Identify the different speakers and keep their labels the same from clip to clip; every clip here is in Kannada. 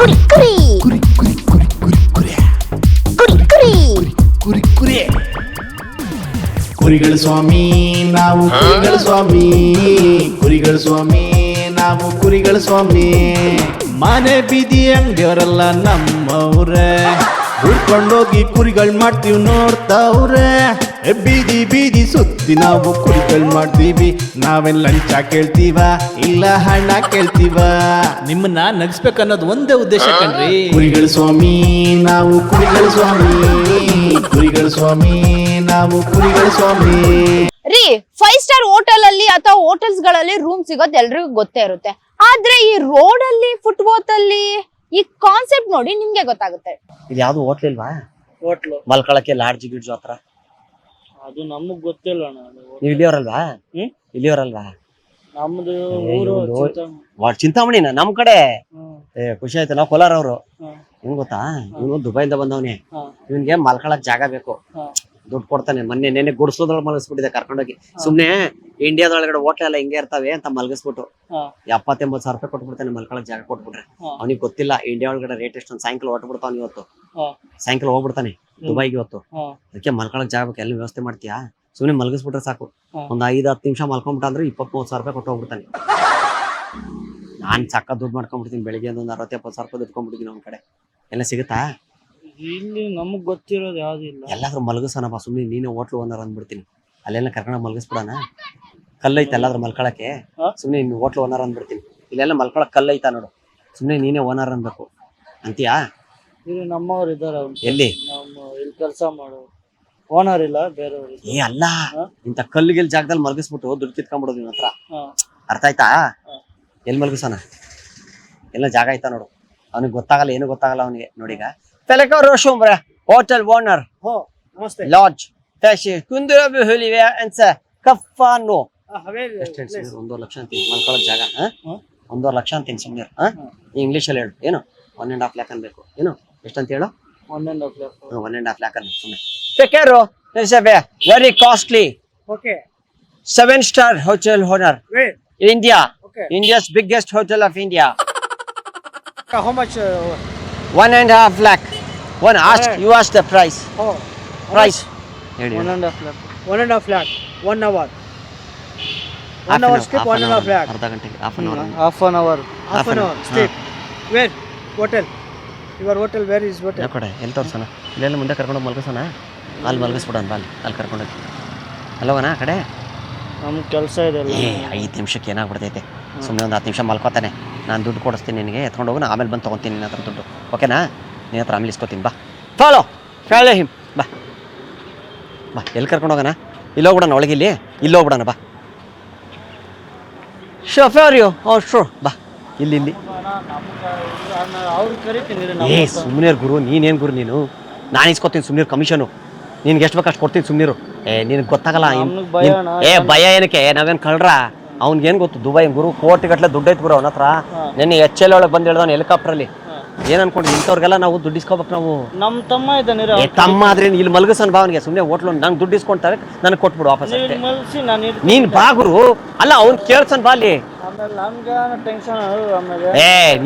Speaker 1: ಕುರಿ ಕುರಿ
Speaker 2: ಕುರಿ ಕುರಿ ಕುರಿ ಕುರಿ ಕುರಿ
Speaker 1: ಕುರಿ ಕುರಿ
Speaker 2: ಕುರಿ ಕುರಿ ಕುರಿಗಳ ಸ್ವಾಮಿ ನಾವು ಕುರಿಗಳ ಸ್ವಾಮಿ ಕುರಿಗಳ ಸ್ವಾಮಿ ನಾವು ಕುರಿಗಳ ಸ್ವಾಮಿ ಮನೆ ಬೀದಿ ಅಂಗಡಿಯವರೆಲ್ಲ ನಮ್ಮವ್ರೆ ಹುಡ್ಕೊಂಡೋಗಿ ಕುರಿಗಳು ಮಾಡ್ತೀವಿ ನೋಡ್ತಾವ್ರೆ ಬೀದಿ ಬೀದಿ ಸುತ್ತಿ ನಾವು ಕುರಿಗಳು ಮಾಡ್ತೀವಿ ನಾವೇನ್ ಲಂಚ ಕೇಳ್ತೀವ ಇಲ್ಲ ಹಣ ಕೇಳ್ತೀವ
Speaker 3: ನಿಮ್ಮನ್ನ ನಗಿಸ್ಬೇಕನ್ನೋದು ಒಂದೇ ಉದ್ದೇಶ ಕಣ್ರಿ.
Speaker 2: ಕುರಿಗಳ ಸ್ವಾಮಿ ನಾವು ಕುರಿಗಳ ಸ್ವಾಮಿ ಕುರಿಗಳ ಸ್ವಾಮಿ ನಾವು ಕುರಿಗಳ ಸ್ವಾಮಿ.
Speaker 4: ರೀ 5 ಸ್ಟಾರ್ ಹೋಟೆಲ್ ಅಲ್ಲಿ ಅಥವಾ ಹೋಟೆಲ್ಸ್ ಗಳಲ್ಲಿ ರೂಮ್ ಸಿಗೋದು ಎಲ್ರಿಗೂ ಗೊತ್ತೇ ಇರುತ್ತೆ. ಆದ್ರೆ ಈ ರೋಡ್ ಅಲ್ಲಿ ಫುಟ್ಪಾತ್ ಅಲ್ಲಿ ಈ ಕಾನ್ಸೆಪ್ಟ್ ನೋಡಿ ನಿಮ್ಗೆ ಗೊತ್ತಾಗುತ್ತೆ.
Speaker 5: ಇದು ಯಾವ್ದು ಹೋಟ್ಲ್ ಇಲ್ವಾ?
Speaker 3: ಹೋಟ್ಲು
Speaker 5: ಮಲ್ಕೊಳಕ್ಕೆ ಲಾಡ್ಜ್ ಗಿಡ್ಜು ಹತ್ರ
Speaker 3: ಅದು ನಮಗ್ ಗೊತ್ತಿಲ್ಲ ಅಣ್ಣ.
Speaker 5: ನೀವು ಇಲ್ಲಿಯವರಲ್ವಾ? ಇಲ್ಲಿಯವರಲ್ವಾ?
Speaker 3: ನಮ್ದು
Speaker 5: ಏ,
Speaker 3: ಊರು
Speaker 5: ಇವ್ನು ಚಿಂತಾಮಣಿನ ನಮ್ ಕಡೆ. ಖುಷಿ ಆಯ್ತು. ನಾವು ಕೋಲಾರ ಅವರು. ಹೆಂಗ್ ಗೊತ್ತಾ, ಇವನು ದುಬೈಯಿಂದ ಬಂದವನೇ. ಇವನ್ಗೆ ಮಲ್ಕೊಳಕ್ ಜಾಗ ಬೇಕು, ದುಡ್ಡು ಕೊಡ್ತಾನೆ. ನೆನ್ನೆ ಗುಡ್ಸೋದ್ರೊಳಗೆ ಮಲಗಿಸ್ಬಿಟ್ಟಿದೆ ಕರ್ಕೊಂಡೋಗಿ. ಸುಮ್ನೆ ಇಂಡಿಯಾದೊಳಗಡೆ ಹೋಟ್ಲ್ ಎಲ್ಲ ಹಿಂಗೆ ಇರ್ತಾವೆ ಅಂತ ಮಲಗಿಸ್ಬಿಟ್ಟು 70-80 ಸಾವಿರ ರೂಪಾಯಿ ಕೊಟ್ಬಿಡ್ತಾನೆ ಮಲ್ಕೊಳಕ್ ಜಾಗ ಕೊಟ್ಬಿಟ್ರೆ. ಅವ್ನಿಗೆ ಗೊತ್ತಿಲ್ಲ ಇಂಡಿಯಾ ಒಳಗಡೆ ರೇಟ್ ಎಷ್ಟೊಂದು. ಸಾಯಂಕಾಲ ಹೊಟ್ಬಿಡ್ತಾವ ಇವತ್ತು, ಸಾಯಂಕಾಲ ಹೋಗ್ಬಿಡ್ತಾನೆ ದುಬೈಗೆ ಇವತ್ತು. ಅದಕ್ಕೆ ಮಲ್ಕೊಳಕ್ ಜಾಗ ಬೇಕು, ಎಲ್ಲ ವ್ಯವಸ್ಥೆ ಮಾಡ್ತೀಯಾ? ಸುಮ್ನೆ ಮಲಗಿಸ್ಬಿಟ್ರೆ ಸಾಕು. ಒಂದ್ 5-10 ನಿಮಿಷ ಮಲ್ಕೊಂಡ್ಬಿಟ್ಟ ಅಂದ್ರೆ 20-30 ಸಾವಿರ ರೂಪಾಯಿ ಕೊಟ್ಟು ಹೋಗ್ಬಿಡ್ತಾನೆ. ನಾನ್ ಸಕ್ಕ ದುಡ್ಡು ಮಾಡ್ಕೊಂಡ್ಬಿಡ್ತೀನಿ. ಬೆಳಿಗ್ಗೆ ಒಂದು 60-70 ಸಾವಿರ ರೂಪಾಯಿ ದುಡ್ಕೊಂಡ್ಬಿಡ್ತೀನಿ. ಅವ್ನ ಕಡೆ ಎಲ್ಲ ಸಿಗುತ್ತಾ?
Speaker 3: ಇಲ್ಲಿ ನಮಗ್ ಗೊತ್ತಿರೋದು ಯಾವ್ದು ಇಲ್ಲ.
Speaker 5: ಎಲ್ಲಾದ್ರೂ ಮಲಗಿಸೋಣಪ್ಪ. ಸುಮ್ನೆ ನೀನೇ ಹೋಟ್ಲು ಓನರ್ ಅಂದ್ಬಿಡ್ತೀನಿ. ಅಲ್ಲೆಲ್ಲ ಕರ್ಕೊಂಡ ಮಲಗಿಸ್ಬಿಡೋಣ. ಕಲ್ಲೈತೆ ಎಲ್ಲಾದ್ರೂ ಮಲ್ಕೊಳಕ್ಕೆ. ಸುಮ್ನೆ ಇನ್ನು ಹೋಟ್ಲು ಓನರ್ ಅಂದ್ಬಿಡ್ತೀನಿ. ಇಲ್ಲೆಲ್ಲ ಮಲ್ಕೊಳಕ್ ಕಲ್ಲೈತಾ ನೋಡು. ಸುಮ್ನೆ ನೀನೇ ಓನರ್ ಅನ್ಬೇಕು ಅಂತೀಯಾ?
Speaker 3: ಇಲ್ಲಿ ನಮ್ಮವ್ರು ಇದಾರೆ.
Speaker 5: ಎಲ್ಲಿ?
Speaker 3: ನಮ್ಮ ಇಲ್ಲಿ ಕೆಲಸ ಮಾಡೋ ಓನರ್ ಇಲ್ಲ, ಬೇರೆಯವ್ರು.
Speaker 5: ಏ ಅಲ್ಲ, ಇಂತ ಕಲ್ಲಿಗೆಲ್ ಜಾಗದಲ್ಲಿ ಮಲಗಿಸ್ಬಿಟ್ಟು ದುಡ್ಡು ಕಿತ್ಕೊಂಡ್ಬಿಡೋದು ನಿನ್ನ ಹತ್ರ. ಅರ್ಥ ಆಯ್ತಾ? ಎಲ್ಲಿ ಮಲಗಿಸೋಣ? ಎಲ್ಲ ಜಾಗ ಆಯ್ತಾ ನೋಡು. ಅವನಿಗೆ ಗೊತ್ತಾಗಲ್ಲ, ಏನು ಗೊತ್ತಾಗಲ್ಲ ಅವನಿಗೆ. ನೋಡೀಗ ಹೋಟೆಲ್ ಓನರ್ ಲಾಡ್ಜ್ ಕುಂದುರಬಿ ಹುಲಿವೆ ಅನ್ಸ ಕಫಾನು 1.5 ಲಕ್ಷ ಅಂತೀನಿ ಮಲ್ಕೊಳಕ್ ಜಾಗ. 1.5 ಲಕ್ಷ ಅಂತೀನಿ ಸುಮ್ನೆ. ಇಂಗ್ಲಿಷ್ ಅಲ್ಲಿ ಹೇಳು. ಏನು 1.5 ಲ್ಯಾಕ್ ಅನ್ಬೇಕು? ಏನು ಎಷ್ಟಂತ ಹೇಳು? 1.5 ಲ್ಯಾಕ್ ಅನ್ನು ಸುಮ್ನೆ. Pekero is a very costly.
Speaker 3: Okay.
Speaker 5: 7-star hotel owner.
Speaker 3: Wait.
Speaker 5: India.
Speaker 3: Okay.
Speaker 5: India's biggest hotel of India.
Speaker 3: How much?
Speaker 5: 1.5 lakh. You ask the price.
Speaker 3: Oh.
Speaker 5: Price.
Speaker 3: 1.5 lakh. 1.5 lakh. 1 hour. 1 hour skip. 1.5 lakh.
Speaker 5: ಅರ್ಧ ಗಂಟೆಗೆ half an hour.
Speaker 3: Half an hour. Half an hour. Stay. Where? Hotel. Your hotel. Where is hotel?
Speaker 5: ಆ ಕಡೆ ಎಲ್ಲಿ ತೋರ್ಸೋಣ? ಇಲ್ಲೆಲ್ಲ ಮುಂದೆ ಕರ್ಕೊಂಡು ಮಲಗಿಸೋಣ. ಅಲ್ಲಿ ಮಲಗಿಸ್ಬಿಡೋಣ ಬಾ. ಅಲ್ಲಿ ಕರ್ಕೊಂಡೋಗಿ ಅಲ್ಲವನ ಆ ಕಡೆ.
Speaker 3: ನಮ್ಗೆ ಕೆಲಸ ಇದೆ.
Speaker 5: 5 ನಿಮಿಷಕ್ಕೆ ಏನಾಗ್ಬಿಡ್ತೈತೆ. ಸುಮ್ಮನೆ ಒಂದು 10 ನಿಮಿಷ ಮಲ್ಕೋತಾನೆ. ನಾನು ದುಡ್ಡು ಕೊಡಿಸ್ತೀನಿ ನಿನಗೆ, ಎತ್ಕೊಂಡು ಹೋಗಿ ಆಮೇಲೆ ಬಂದು ತೊಗೊತೀನಿ ನಿನ್ನ ಹತ್ರ ದುಡ್ಡು. ಓಕೆನಾ? ನಿನ್ನ ಹತ್ರ ಆಮೇಲೆ ಇಸ್ಕೊತೀನಿ. ಬಾ ಫಾಲೋ ಹಿಮ್. ಬಾ ಬಾ. ಎಲ್ಲಿ ಕರ್ಕೊಂಡು ಹೋಗೋಣ? ಇಲ್ಲಿ ಹೋಗ್ಬಿಡೋಣ. ಒಳಗೆ ಇಲ್ಲಿ ಹೋಗ್ಬಿಡೋಣ. ಬಾ ಶೋಫೇರ್ ಶೋ. ಬಾ ಇಲ್ಲಿ.
Speaker 3: ಅವ್ರು ಕರಿತೀನಿ.
Speaker 5: ಸುಮ್ಮನೆ ಗುರು. ನೀನೇನು ಗುರು ನೀನು? ನಾನು ಇಸ್ಕೊತೀನಿ ಸುಮ್ಮನೆ ಕಮಿಷನು. ನಿನ್ಗೆ ಎಷ್ಟು ಬೇಕು ಅಷ್ಟು ಕೊಡ್ತೀನಿ ಸುಮ್ಮನಿರು. ನಿನಗೆ ಗೊತ್ತಾಗಲ್ಲ. ಭಯ ಏನಕ್ಕೆ? ನಾವೇನು ಕಳ್ರ? ಅವ್ನಿಗೇನು ಗೊತ್ತು? ದುಬೈ ಗುರು ಕೋಟಿಗಟ್ಟಲೆ ದುಡ್ಡು ಐತೆ ಗುರು ಅವನ ಹತ್ರ. ನೆನ್ನೆ HL ಒಳಗೆ ಬಂದು ಹೇಳ್ದವನು ಹೆಲಿಕಾಪ್ಟ್ರಲ್ಲಿ. ಏನ್ ಅನ್ಕೊಂಡು ಇಂಥವ್ರಿಗೆಲ್ಲ ನಾವು ದುಡ್ಡು ಇಸ್ಕೋಬೇಕು ನಾವು.
Speaker 3: ನಮ್ಮ ತಮ್ಮ ಇದ್ದಾನೆ.
Speaker 5: ತಮ್ಮ ಆದ್ರೆ ಇಲ್ಲಿ ಮಲಗಿಸೋಣ ಬಾ. ಅವನಿಗೆ ಸುಮ್ಮನೆ ಹೋಟ್ಲು ನಂಗೆ ದುಡ್ಡು ಇಸ್ಕೊಂತಾರೆ, ನನಗೆ ಕೊಟ್ಬಿಡು ವಾಪಸ್. ನೀನ್ ಬಾ ಗುರು. ಅಲ್ಲ ಅವ್ನು ಕೇಳ್ಸನ್ ಬಾ ಅಲ್ಲಿ.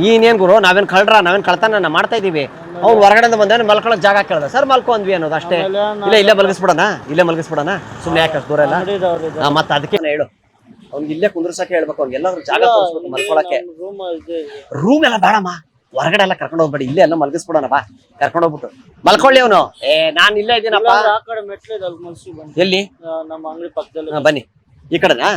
Speaker 5: ನೀನೇನ್ ಗುರು? ನಾವೇನ್ ಕಳ್ರ? ನಾವೇನ್ ಕಳ್ತಾನ ಮಾಡ್ತಾ ಇದೀವಿ. ಅವ್ನು ಹೊರಗಡೆ ಬಂದ ಮಲ್ಕೊಳಕ್ ಜಾಗ ಕೇಳ್ದ. ಸರ್ ಮಲ್ಕೊಂಡ್ವಿ ಅನ್ನೋದು ಅಷ್ಟೇ. ಇಲ್ಲೇ ಮಲಗಿಸ್ಬಿಡೋಣ. ಸುಮ್ನೆ ಯಾಕೆ ಅಷ್ಟು ದೂರ ಇಲ್ಲ? ಮತ್ತೆ ಅದಕ್ಕೆ ಹೇಳು ಅವ್ನಿಗೆ ಇಲ್ಲೇ ಕುಂದ್ರಸಕ್ಕೆ ಹೇಳ್ಬೇಕು. ಅವ್ನಿಗೆ ಎಲ್ಲಾದ್ರೂ ಜಾಗ ತೋರಿಸ್ಬೇಕು ಮಲ್ಕೊಳಕ್ಕೆ. ರೂಮ್ ಎಲ್ಲ ಬೇಡಮ್ಮ, ಹೊರಗಡೆ ಎಲ್ಲ ಕರ್ಕೊಂಡು ಹೋಗ್ಬೇಡಿ. ಇಲ್ಲೇ ಎಲ್ಲ ಮಲಗಿಸ್ಬಿಡೋಣ ಬಾ. ಕರ್ಕೊಂಡು ಹೋಗ್ಬಿಟ್ಟು ಮಲ್ಕೊಳ್ಳಿ ಅವನು. ನಾನ್ ಇಲ್ಲೇ ಇದ್ದೀನಪ್ಪ. ಎಲ್ಲಿ?
Speaker 3: ನಮ್ಮ ಅಂಗಡಿ ಪಕ್ಕದಲ್ಲಿ.
Speaker 5: ಬನ್ನಿ ಈ ಕಡೆನಾ?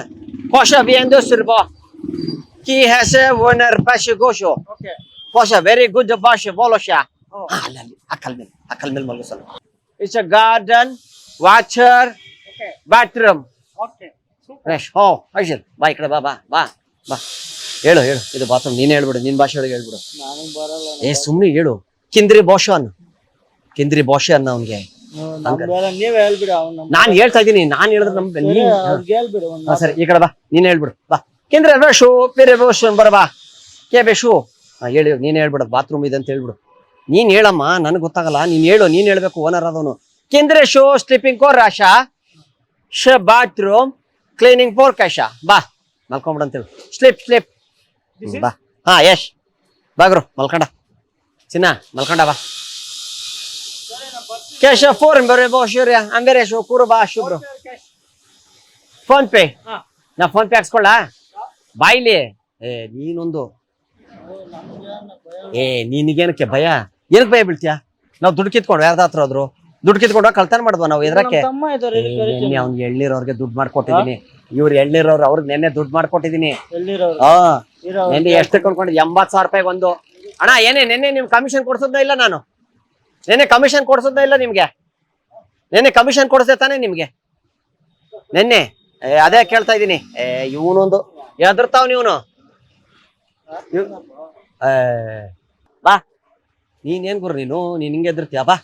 Speaker 5: ವೆರಿ ಗುಡ್ ಭಾಷೆ ಬೋಲೋಶ. ಅಲ್ಲಿ ಅಕ್ಕಲ್ ಮೇಲೆ ಮಲಗಿಸೋಣ. It's a garden, watcher, bathroom. ಬಾ ಈ ಕಡೆ. ಬಾ ಹೇಳು. ಇದು ಬಾತ್ರೂಮ್. ನೀನ್ ಹೇಳ್ಬಿಡು, ನಿನ್ ಭಾಷೆ ಒಳಗೆ ಹೇಳ್ಬಿಡು. ಸುಮ್ನೆ ಹೇಳು. ಕಿಂದ್ರಿ ಭಾಷೆ ಅನ್ನ ಅವ್ನಿಗೆ.
Speaker 3: ನೀವೇ ಹೇಳ್ಬಿಡಿ.
Speaker 5: ನಾನ್ ಹೇಳ್ತಾ ಇದೀನಿ. ನಾನ್ ಹೇಳಿದ್ರೆ ಸರಿ. ಈ ಕಡೆ ಬಾ. ನೀನ್ ಹೇಳ್ಬಿಡು. ಬಾ ಕಿಂದ್ರೆ ಬೇಷು ಬೇರೆ ಬೇಷು ಬರಬಾ ಕೇ ಬೇಷು. ಹೇಳಿ ನೀನ್ ಹೇಳ್ಬಿಡು. ಬಾತ್ರೂಮ್ ಇದೆ ಅಂತ ಹೇಳ್ಬಿಡು. ನೀನ್ ಹೇಳಮ್ಮ, ನನಗೆ ಗೊತ್ತಾಗಲ್ಲ. ನೀನ್ ಹೇಳ್ಬೇಕು. ಓನರ್ ಆದವನು. ಕಿಂದ್ರೆ ಶೋ ಸ್ಲೀಪಿಂಗ್ ಕೋರ್ ರಾಶಾ ಬಾತ್ರೂಮ್ ಕ್ಲೀನಿಂಗ್ ಫೋರ್ ಕ್ಯಾಶ. ಬಾ ಮಲ್ಕೊಂಬಿಡ ಅಂತ ಹೇಳಿ. ಸ್ಲಿಪ್ ಬಾ. ಯಶ್ ಬಾಗ್ರು ಮಲ್ಕೊಂಡ. ಚಿನ್ನ ಮಲ್ಕೊಂಡ ಬಾ ಕ್ಯಾಶ್ ಫೋನ್ ಬರೋ ಶೂರ್ಯ ಅಂಬೇರೆ ಶೋ ಕೂರು ಬಾ ಶುಭ್ರು ಫೋನ್ ಪೇ ನಾ ಫೋನ್ ಪೇ ಹಾಕ್ಸ್ಕೊಳ್ಳ ಬಾಯ್ಲಿ ನೀನೊಂದು ನಿನಗೇನಕ್ಕೆ ಭಯ ಏನಕ್ಕೆ ಭಯ ಬೀಳ್ತೀಯ ನಾವು ದುಡ್ಡು ಕಿತ್ಕೊಂಡು ಯಾರ್ದ ಹತ್ರ ಹೋದ್ರು ದುಡ್ಡು ಕಿತ್ಕೊಂಡು ಕಳ್ತನ ಮಾಡಿದ್ವ ನಾವು ಎದ್ರಕ್ಕೆ ಅವ್ನಿಗೆ ಎಳ್ನೀರವ್ರಿಗೆ ದುಡ್ಡು ಮಾಡ್ಕೊಟ್ಟಿದೀನಿ ಇವ್ರು ಎಳ್ನೀರವ್ರು ಅವ್ರಿಗೆ ನೆನ್ನೆ ದುಡ್ಡು ಮಾಡ್ಕೊಟ್ಟಿದೀನಿ ನೆನ್ನೆ ಎಷ್ಟು ಕೊಂಡ್ಕೊಂಡಿದ್ 80,000 ರೂಪಾಯಿಗೆ ಒಂದು ಅಣ್ಣ ಏನೇ ನೆನ್ನೆ ನಿಮ್ ಕಮಿಷನ್ ಕೊಡ್ಸೋದೇ ಇಲ್ಲ ನಾನು ನೆನ್ನೆ ಕಮಿಷನ್ ಕೊಡ್ಸೋದೇ ಇಲ್ಲ ನಿಮ್ಗೆ ನೆನ್ನೆ ಕಮಿಷನ್ ಕೊಡ್ಸೇ ತಾನೆ ನಿಮ್ಗೆ ನೆನ್ನೆ ಅದೇ ಕೇಳ್ತಾ ಇದೀನಿ ಇವನೊಂದು ಎದುರ್ತಾವ್ ನೀವನು ಬಾ ನೀನ್ ಗುರು ನೀನು ಹಿಂಗೆ ಎದುರ್ತೀಯ ಬಾ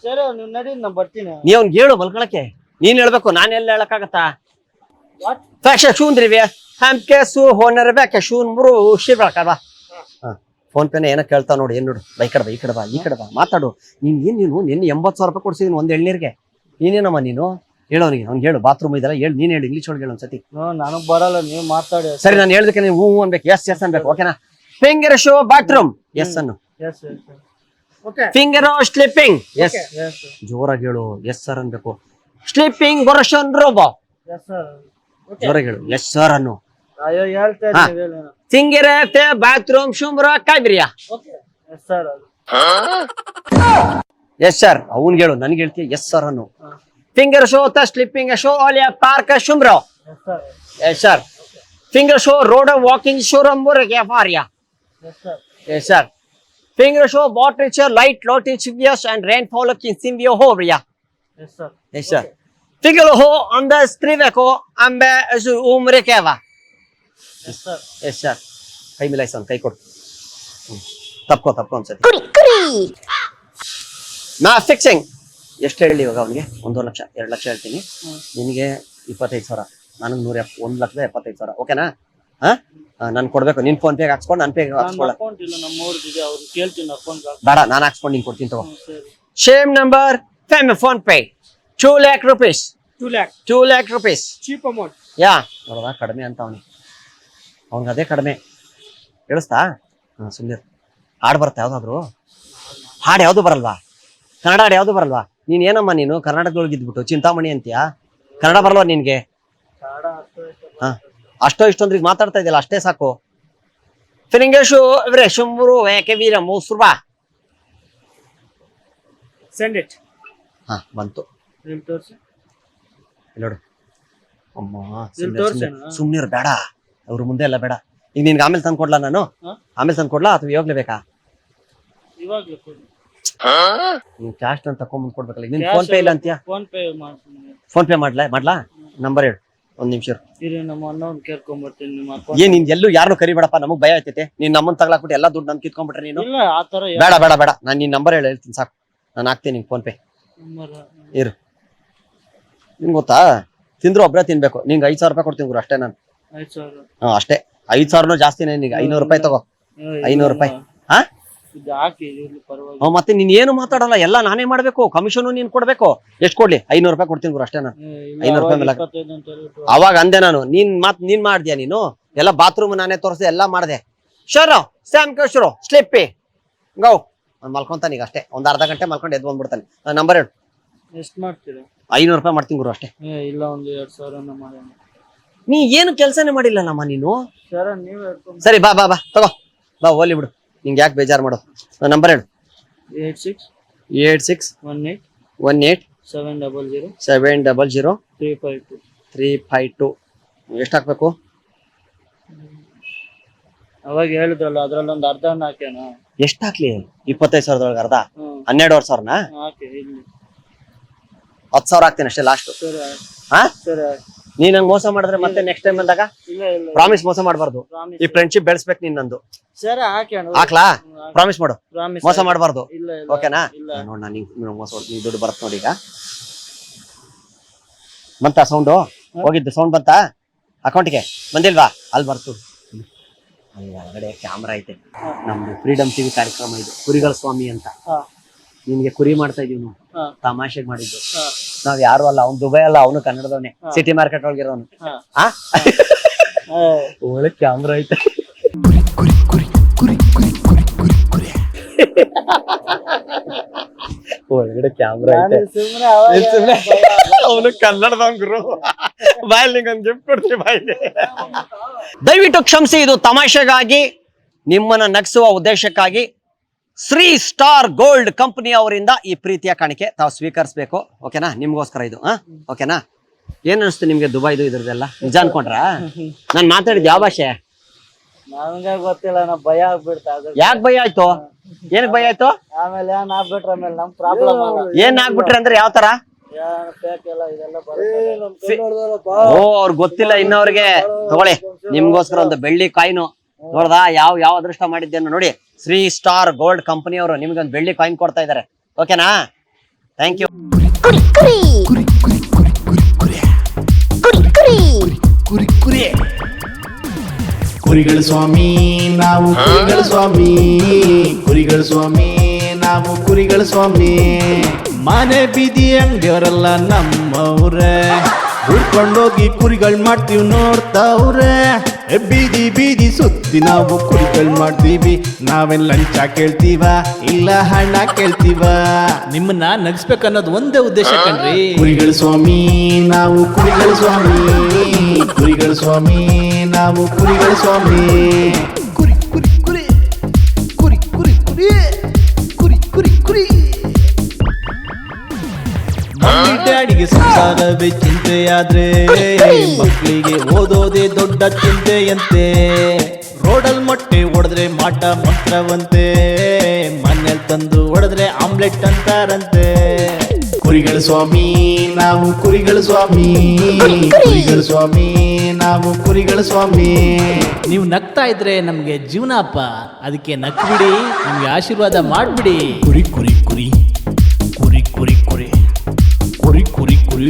Speaker 3: ಬರ್ತೀನಿ
Speaker 5: ನೀ ಅವ್ನ್ಗೆ ಹೇಳು ಮಲ್ಕೊಳಕ್ಕೆ ನೀನ್ ಹೇಳ್ಬೇಕು ನಾನ್ ಎಲ್ಲ ಹೇಳಕ್ಕಾಗತ್ತಾ ಶೂನ್ರಿ ಹೋನರ್ಬೇಕ ಶೂನ್ ಮುರು ಶಿರ್ಬೇಕ ಬಾ ಫೋನ್ ಪೇನ ಏನೋ ಕೇಳ್ತಾ ನೋಡಿ ಏನ್ ನೋಡು ಬೈ ಕಡೆ ಬಾ ಈ ಕಡೆ ಬಾ ಈ ಕಡೆ ಬಾ ಮಾತಾಡು ನೀನು ನಿನ್ನೆ 80,000 ರೂಪಾಯಿ ಕೊಡ್ಸಿದೀನಿ ಒಂದ್ ಎಳ್ನೀರ್ಗೆ ನೀನೇನಮ್ಮ ನೀನು ಹೇಳೋನಿಗೆ ಅವ್ನಿಗೆ ಹೇಳು ಬಾತ್ರೂಮ್ ಇದೆಲ್ಲ ಹೇಳು ನೀನ್ ಹೇಳು ಇಂಗ್ಲೀಷ್ ಒಳಗೆ ಹೇಳು ಒಂದ್ಸತಿ
Speaker 3: ನನಗ್ ಬರಲ್ಲ ನೀವು ಮಾತಾಡಿ
Speaker 5: ಸರಿ ನಾನು ಹೇಳ್ದಕ್ಕೆ ನೀವು ಹೂ ಅನ್ಬೇಕು ಎಸ್ ಅನ್ಬೇಕು ಓಕೆನಾ ಫಿಂಗರ್ ಶೋ ಬಾತ್ರೂಮ್ ಎಸ್ ಅನ್ನು ಫಿಂಗರ್ ಸ್ಲಿಪ್ಪಿಂಗ್ ಎಸ್ ಜೋರಾಗಿ ಹೇಳು ಎಸ್ ಸರ್ ಅನ್ಬೇಕು ಸ್ಲಿಪ್ಪಿಂಗ್ ಗೊರಶನ್ ರೋಬೋ ಜೋರಾಗಿ ಹೇಳು ಎಸ್ ಸರ್ ಅನ್ನು
Speaker 3: ಅಯ್ಯೋ ಹೇಳ್ತೇನೆ
Speaker 5: ಫಿಂಗರ್ ಬಾತ್ರೂಮ್ ಶುಂಬ್ರ ಕಾಯ್ಬಿರಿಯಾ ಎಸ್ ಸರ್ ಅವ್ನ್ ಹೇಳು ನನ್ಗೆ ಹೇಳ್ತೀಯ ಎಸ್ ಸರ್ ಅನ್ನು ಫಿಂಗರ್ ಶೋ ಸ್ಲಿಪ್ಪಿಂಗ್ ಶೋ ಆಲಿಯಾ ಪಾರ್ಕ್ ಶುಂಬ್ರೋ yes sir finger show road walking showroom ಫಾರಿಯಾ ಎಸ್ ಸರ್ ಫಿಂಗರ್ ಶೋ ಬಾಟ್ರಿಚರ್ ಲೈಟ್ ಲೋಟಿಚ್ ವಿಯಸ್ ಅಂಡ್ ರೈನ್ ಫಾಲ್ ಸಿಂಬಿಯೋ ಹೋಬ್ರಿಯಾ ಎಸ್ ಸರ್ ಫಿಂಗರ್ ಹೋ ಅಂದ ಸ್ತ್ರೀಬೇಕು ಅಂಬೆ ಉಮ್ರೆ ಕೇವಾ ಎಸ್ ಸರ್ ಕೈ ಮಿಲಾಯಿಸೋನ್ ಕೈ ಕೊಡು ತಪ್ಕೋ ಒಂದ್ಸತಿ ನಾ ಫಿಕ್ಸಿಂಗ್ ಎಷ್ಟು ಹೇಳಿ ಇವಾಗ ಅವನಿಗೆ 1 ಲಕ್ಷ 2 ಲಕ್ಷ ಹೇಳ್ತೀನಿ ನಿನಗೆ 25,000 ನನಗೆ 1,75,000 ಓಕೆನಾ ನಾನು ಕೊಡ್ಬೇಕು ನಿನ್ ಫೋನ್ ಪೇಗೆ ಹಾಕ್ಸ್ಕೊಂಡು ನನ್ನ ಪೇಗೆ ಹಾಕ್ಸ್ಕೊಳ್ಳ ಬೇಡ ನಾನು ಹಾಕ್ಸ್ಕೊಂಡು ನಿಂಗೆ ಕೊಡ್ತೀನಿ ತಗೋ same number PhonePe 2 lakh rupees 2 lakh rupees
Speaker 3: cheap amount
Speaker 5: ಯಾ ನೋಡೋದಾ ಕಡಿಮೆ ಅಂತ ಅವ್ನಿಗೆ ಅದೇ ಕಡಿಮೆ ಕೇಳಿಸ್ತಾ ಸುಮ್ಮನೆ ಹಾಡು ಬರುತ್ತೆ ಯಾವ್ದಾದ್ರು ಹಾಡು ಯಾವ್ದು ಬರಲ್ವಾ ಕನ್ನಡ ಹಾಡು ಯಾವ್ದು ಬರಲ್ವಾ ನೀನ್ ಏನಮ್ಮ ನೀನು ಕರ್ನಾಟಕದೊಳಗೆ ಇದ್ಬಿಟ್ಟು ಚಿಂತಾಮಣಿ ಅಂತೀಯಾ ಕನ್ನಡ ಬರಲ್ವಾ ನಿನ್ಗೆ ಅಷ್ಟೋ ಇಷ್ಟೊಂದ್ರೆ ಈಗ ಮಾತಾಡ್ತಾ ಇದೆಯಲ್ಲ ಅಷ್ಟೇ ಸಾಕು ಫಿರಿಂಗೇಶು ಇವ್ರೆ ಶುಂಬರು ಯಾಕೆ ವೀರ ಮೂಸುರ್ಬಾ
Speaker 3: ಸೆಂಡ್ ಇಟ್
Speaker 5: ಬಂತು ನೋಡು ಅಮ್ಮ ಸುಮ್ನಿರ್ ಬೇಡ ಅವ್ರ ಮುಂದೆ ಎಲ್ಲ ಬೇಡ ಈಗ ನಿನ್ಗೆ ಆಮೇಲೆ ತಂದು ಕೊಡ್ಲಾ ನಾನು ಆಮೇಲೆ ತಂದು ಕೊಡ್ಲಾ ಅಥವಾ ಇವಾಗ್ಲೇ ಬೇಕಾ ನೀನ್ ಕ್ಯಾಶ್ ಅಂತ ತಕೊಂಡ್ಬಂದ್ ಕೊಡ್ಬೇಕಲ್ಲ ನಿನ್ ಫೋನ್ ಪೇ ಇಲ್ಲ ಅಂತೀಯಾ ಫೋನ್ ಪೇ ಮಾಡ್ಲಾ ನಂಬರ್ ಹೇಳು ಒಂದ್ ನಿಮಿಷ ಏನ್ ನಿನ್ ಎಲ್ಲೂ ಯಾರು ಕರಿಬೇಡಪ್ಪ ನಮಗ್ ಭಯ ಆಯ್ತೈತೆ ನೀನ್ ನಮ್ಮನ್ ತಗ್ಲಾಕ್ಬಿಟ್ಟು ಎಲ್ಲಾ ದುಡ್ಡು ನನ್ ಕಿತ್ಕೊಂಡ್ಬಿಟ್ರೆ ನೀನು ಬೇಡ ನಾನ್ ನಿನ್ ನಂಬರ್ ಹೇಳ್ತೀನಿ ಸಾಕು ನಾನು ಹಾಕ್ತೀನಿ ನಿಂಗೆ ಫೋನ್ ಪೇ ಇರು ನಿನ್ ಗೊತ್ತಾ ತಿಂದ್ರು ಒಬ್ಬರೇ ತಿನ್ಬೇಕು ನಿಂಗೆ 5,000 ರೂಪಾಯಿ ಕೊಡ್ತೀನಿ ಗುರು ಅಷ್ಟೇ ನಾನು ಅಷ್ಟೇ 5,000 ಜಾಸ್ತಿನೇ ನಿನಗೆ 500 ರೂಪಾಯಿ ತಗೋ 500 ರೂಪಾಯಿ ಮತ್ತೆ ನೀನ್ ಏನು ಮಾತಾಡಲ್ಲ ಎಲ್ಲ ನಾನೇ ಮಾಡ್ಬೇಕು ಕಮಿಷನ್ ನೀನ್ ಕೊಡ್ಬೇಕು ಎಷ್ಟು ಕೊಡ್ಲಿ 500 ರೂಪಾಯಿ ಕೊಡ್ತೀನಿ ಗುರು ಅಷ್ಟೇ ನಾನು 500 ರೂಪಾಯಿ ಮೇಲೆ ಅವಾಗ ಅಂದೆ ನಾನು ನೀನ್ ಮಾಡ್ದ್ಯಾ ನೀನು ಎಲ್ಲ ಬಾತ್ರೂಮ್ ನಾನೇ ತೋರಿಸ್ದೆ ಎಲ್ಲ ಮಾಡ್ದೆ ಶರೋ ಸ್ಯಾಮ್ ಶುರು ಸ್ಲಿಪ್ಪಿ ಗೌ ಮಲ್ಕೊಂತಾನ ಈಗ ಅಷ್ಟೇ ಒಂದ್ ಅರ್ಧ ಗಂಟೆ ಮಲ್ಕೊಂಡು ಎದ್ದು ಬಂದ್ಬಿಡ್ತಾನೆ ನಂಬರ್ ಹೇಳು
Speaker 3: ಎಷ್ಟು ಮಾಡ್ತೀರಾ
Speaker 5: 500 ರೂಪಾಯಿ ಮಾಡ್ತೀನಿ ಗುರು ಅಷ್ಟೇ
Speaker 3: ಇಲ್ಲ ಒಂದು 2,000 ಮಾಡೋಣ
Speaker 5: ನೀ ಏನು ಕೆಲಸನೇ ಮಾಡಿಲ್ಲ ನಮ್ಮ ನೀನು
Speaker 3: ಸರ್ ನೀವೇ
Speaker 5: ಸರಿ ಬಾ ತಗೋ ಬಾ ಹೋಲಿ ಬಿಡು ನಿಂಗೆ ಯಾಕೆ ಬೇಜಾರು ಮಾಡು ನಂಬರ್ ಹೇಳು 8618 700 352 ಎಷ್ಟು ಹಾಕ್ಬೇಕು
Speaker 3: ಅವಾಗ ಹೇಳಿದ್ರಲ್ಲ ಅದ್ರಲ್ಲಿ ಒಂದು ಅರ್ಧ ಹಾಕ್ಯಾನ
Speaker 5: ಎಷ್ಟು ಹಾಕ್ಲಿ 25,000 ಅರ್ಧ 12,000
Speaker 3: ಹಾಕಿ ಇಲ್ಲಿ
Speaker 5: 10,000 ಹಾಕ್ತೀನಿ ಅಷ್ಟೇ ಲಾಸ್ಟ್ ನೀನ್ ನಂಗೆ ಮೋಸ ಮಾಡಿದ್ರೆ ಮತ್ತೆ ನೆಕ್ಸ್ಟ್ ಟೈಮ್ ಬಂದಾಗ ಪ್ರಾಮಿಸ್ ಮೋಸ ಮಾಡಬಾರ್ದು ಈ ಫ್ರೆಂಡ್ಶಿಪ್ ಬೆಳೆಸ್ಬೇಕು ನೀನ್ ನಂದು ಹಾಕ್ಲಾ ಪ್ರಾಮಿಸ್ ಮಾಡು ಮೋಸ ಮಾಡಬಾರ್ದು ಓಕೆನಾ ನೋಡ್ ನಾನು ಮೋಸ ನೀ ದುಡ್ಡು ಬರತ್ ನೋಡಿ ಈಗ ಬಂತ ಸೌಂಡು ಹೋಗಿದ್ದು ಸೌಂಡ್ ಬಂತ ಅಕೌಂಟ್ಗೆ ಬಂದಿಲ್ವಾ ಅಲ್ಲಿ ಬರ್ತು ಒಳಗಡೆ ಕ್ಯಾಮ್ರಾ ಐತೆ ನಮ್ದು ಫ್ರೀಡಮ್ ಟಿವಿ ಕಾರ್ಯಕ್ರಮ ಇದು ಕುರಿಗಳ ಸ್ವಾಮಿ ಅಂತ ನಿನ್ಗೆ ಕುರಿ ಮಾಡ್ತಾ ಇದೀವಿ ನಾವು ತಮಾಷೆಗೆ ಮಾಡಿದ್ದು ನಾವ್ ಯಾರು ಅಲ್ಲ ಅವ್ನು ದುಬೈ ಅಲ್ಲ ಅವನು ಕನ್ನಡದವನೇ ಸಿಟಿ ಮಾರ್ಕೆಟ್ ಒಳಗಿರೋನು ಒಳಗೆ ಕ್ಯಾಮ್ರಾ ಐತೆ ಒಳಗಡೆ ಕ್ಯಾಮ್ರಾ ಐತೆ
Speaker 3: ಸುಮ್ನೆ ಅವಾಗ
Speaker 5: ಸುಮ್ನೆ ಅವನು ಕನ್ನಡದವನ್ ಗುರು ಬಾಯಲ್ಲಿ ನಿಂಗೊಂದು ಗಿಫ್ಟ್ ಕೊಡ್ತೀವಿ ಬಾಯಲ್ಲಿ ದಯವಿಟ್ಟು ಕ್ಷಮಿಸಿ, ಇದು ತಮಾಷೆಗಾಗಿ ನಿಮ್ಮನ್ನ ನಗಿಸುವ ಉದ್ದೇಶಕ್ಕಾಗಿ ಶ್ರೀ ಸ್ಟಾರ್ ಗೋಲ್ಡ್ ಕಂಪನಿ ಅವರಿಂದ ಈ ಪ್ರೀತಿಯ ಕಾಣಿಕೆ ತಾವು ಸ್ವೀಕರಿಸಬೇಕು. ಓಕೆನಾ? ನಿಮ್ಗೋಸ್ಕರ ಇದು. ಓಕೆನಾ? ಏನ್ ಅನಿಸ್ತು ನಿಮ್ಗೆ ದುಬೈದು ಇದ್ರದ್ದೆಲ್ಲ? ನಿಜ ಅನ್ಕೊಂಡ್ರ? ನಾನ್ ಮಾತಾಡಿದ್ ಯಾವ ಭಾಷೆ
Speaker 3: ನಮ್ಗೆ ಗೊತ್ತಿಲ್ಲ, ನಾವ್ ಭಯ ಆಗ್ಬಿಡ್ತಾ
Speaker 5: ಯಾಕೆ ಭಯ ಆಯ್ತು? ಏನಕ್ ಭಯ ಆಯ್ತು?
Speaker 3: ಆಮೇಲೆ ಏನ್ ಆಗ್ಬಿಟ್ರ ಆಮೇಲೆ ನಮ್ ಪ್ರಾಬ್ಲಮ್
Speaker 5: ಏನ್ ಆಗ್ಬಿಟ್ರಿ ಅಂದ್ರೆ ಯಾವ ತರ?
Speaker 3: ಫೇಕ್ ಎಲ್ಲ ಇದೆಲ್ಲ
Speaker 5: ಓ ಅವ್ರಿಗೆ ಗೊತ್ತಿಲ್ಲ ಇನ್ನವ್ರಿಗೆ. ತಗೊಳ್ಳಿ, ನಿಮ್ಗೋಸ್ಕರ ಒಂದು ಬೆಳ್ಳಿ ಕಾಯಿನು. ನೋಡ್ದಾ ಯಾವ ಅದೃಷ್ಟ ಮಾಡಿದ್ದೇನು ನೋಡಿ. ಶ್ರೀ ಸ್ಟಾರ್ ಗೋಲ್ಡ್ ಕಂಪನಿ ಅವರು ನಿಮ್ಗೆ ಒಂದು ಬೆಳ್ಳಿ ಕಾಯಿನ್ ಕೊಡ್ತಾ ಇದಾರೆ. ಓಕೆನಾ? Thank you.
Speaker 2: ಕುರಿಗಳ ಸ್ವಾಮಿ ನಾವು ಕುರಿಗಳ ಸ್ವಾಮಿ, ಕುರಿಗಳ ಸ್ವಾಮಿ ನಾವು ಕುರಿಗಳ ಸ್ವಾಮಿ. ಮನೆ ಬೀದಿ ಅಂಗಡಿಯವರೆಲ್ಲ ನಮ್ಮವ್ರೆ, ಹುಡ್ಕೊಂಡೋಗಿ ಕುರಿಗಳು ಮಾಡ್ತೀವಿ ನೋಡ್ತಾವ್ರೆ. ಬೀದಿ ಬೀದಿ ಸುತ್ತಿ ನಾವು ಕುರಿಗಳು ಮಾಡ್ತೀವಿ. ನಾವೇನ್ ಲಂಚ ಕೇಳ್ತೀವ ಇಲ್ಲ ಹಣ ಕೇಳ್ತೀವ?
Speaker 1: ನಿಮ್ಮನ್ನ ನಗಿಸ್ಬೇಕನ್ನೋದು ಒಂದೇ ಉದ್ದೇಶ ಕಣ್ರಿ.
Speaker 2: ಕುರಿಗಳ ಸ್ವಾಮಿ ನಾವು ಕುರಿಗಳ ಸ್ವಾಮಿ, ಕುರಿಗಳ ಸ್ವಾಮಿ ನಾವು ಕುರಿಗಳ ಸ್ವಾಮಿ. ಕುರಿ ಕುರಿ ಕುರಿ ಕುರಿ ಕುರಿ ಕುರಿ ಕುರಿ ಕುರಿ ಕುರಿ. ಮಮ್ಮಿ ಡ್ಯಾಡಿಗೆ ಸಂಸಾರವೇ ಚಿಂತೆಯಾದ್ರೆ ಮಕ್ಕಳಿಗೆ ಓದೋದೇ ದೊಡ್ಡ ಚಿಂತೆಯಂತೆ. ರೋಡಲ್ ಮೊಟ್ಟೆ ಹೊಡೆದ್ರೆ ಮಾಟ ಮಂತ್ರವಂತೆ, ಮನೇಲಿ ತಂದು ಹೊಡೆದ್ರೆ ಆಮ್ಲೆಟ್ ಅಂತಾರಂತೆ. ಕುರಿಗಳ ಸ್ವಾಮಿ ನಾವು ಕುರಿಗಳ ಸ್ವಾಮಿ, ಕುರಿಗಳ ಸ್ವಾಮಿ ನಾವು ಕುರಿಗಳ ಸ್ವಾಮಿ.
Speaker 1: ನೀವು ನಗ್ತಾ ಇದ್ರೆ ನಮ್ಗೆ ಜೀವನ ಅಪ್ಪ, ಅದಕ್ಕೆ ನಕ್ಬಿಡಿ, ನಮ್ಗೆ ಆಶೀರ್ವಾದ ಮಾಡ್ಬಿಡಿ.
Speaker 2: ಕುರಿ ಕುರಿ ಕುರಿ ಕುರಿ ಕುರಿ ಕುರಿ ಕುರಿ ಕುರಿ ಕುರಿ.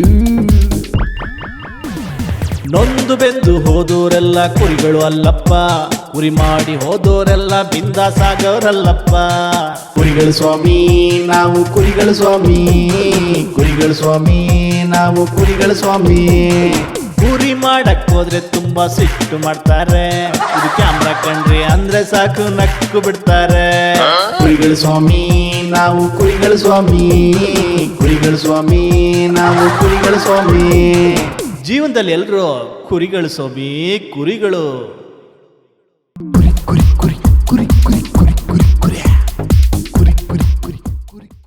Speaker 2: ನೊಂದು ಬೆಂದು ಹೋದೋರೆಲ್ಲ ಕುರಿಗಳು ಅಲ್ಲಪ್ಪ, ಕುರಿ ಮಾಡಿ ಹೋದೋರೆಲ್ಲ ಬಿಂದಾಸಾಗವರಲ್ಲಪ್ಪ. ಕುರಿಗಳ ಸ್ವಾಮಿ ನಾವು ಕುರಿಗಳ ಸ್ವಾಮಿ, ಕುರಿಗಳ ಸ್ವಾಮಿ ನಾವು ಕುರಿಗಳ ಸ್ವಾಮಿ. ಕುರಿ ಮಾಡಕ್ ಹೋದ್ರೆ ತುಂಬಾ ಸಿಟ್ಟು ಮಾಡ್ತಾರೆ, ಇದು ಕ್ಯಾಮ್ರಾ ಕಂಡ್ರಿ ಅಂದ್ರೆ ಸಾಕು ನಕ್ಕು ಬಿಡ್ತಾರೆ. ಕುರಿಗಳ ಸ್ವಾಮಿ ನಾವು ಕುರಿಗಳ ಸ್ವಾಮಿ, ಕುರಿಗಳ ಸ್ವಾಮಿ ನಾವು ಕುರಿಗಳ ಸ್ವಾಮಿ. ಜೀವನದಲ್ಲಿ ಎಲ್ರು ಕುರಿಗಳು ಸ್ವಾಮಿ, ಕುರಿಗಳು.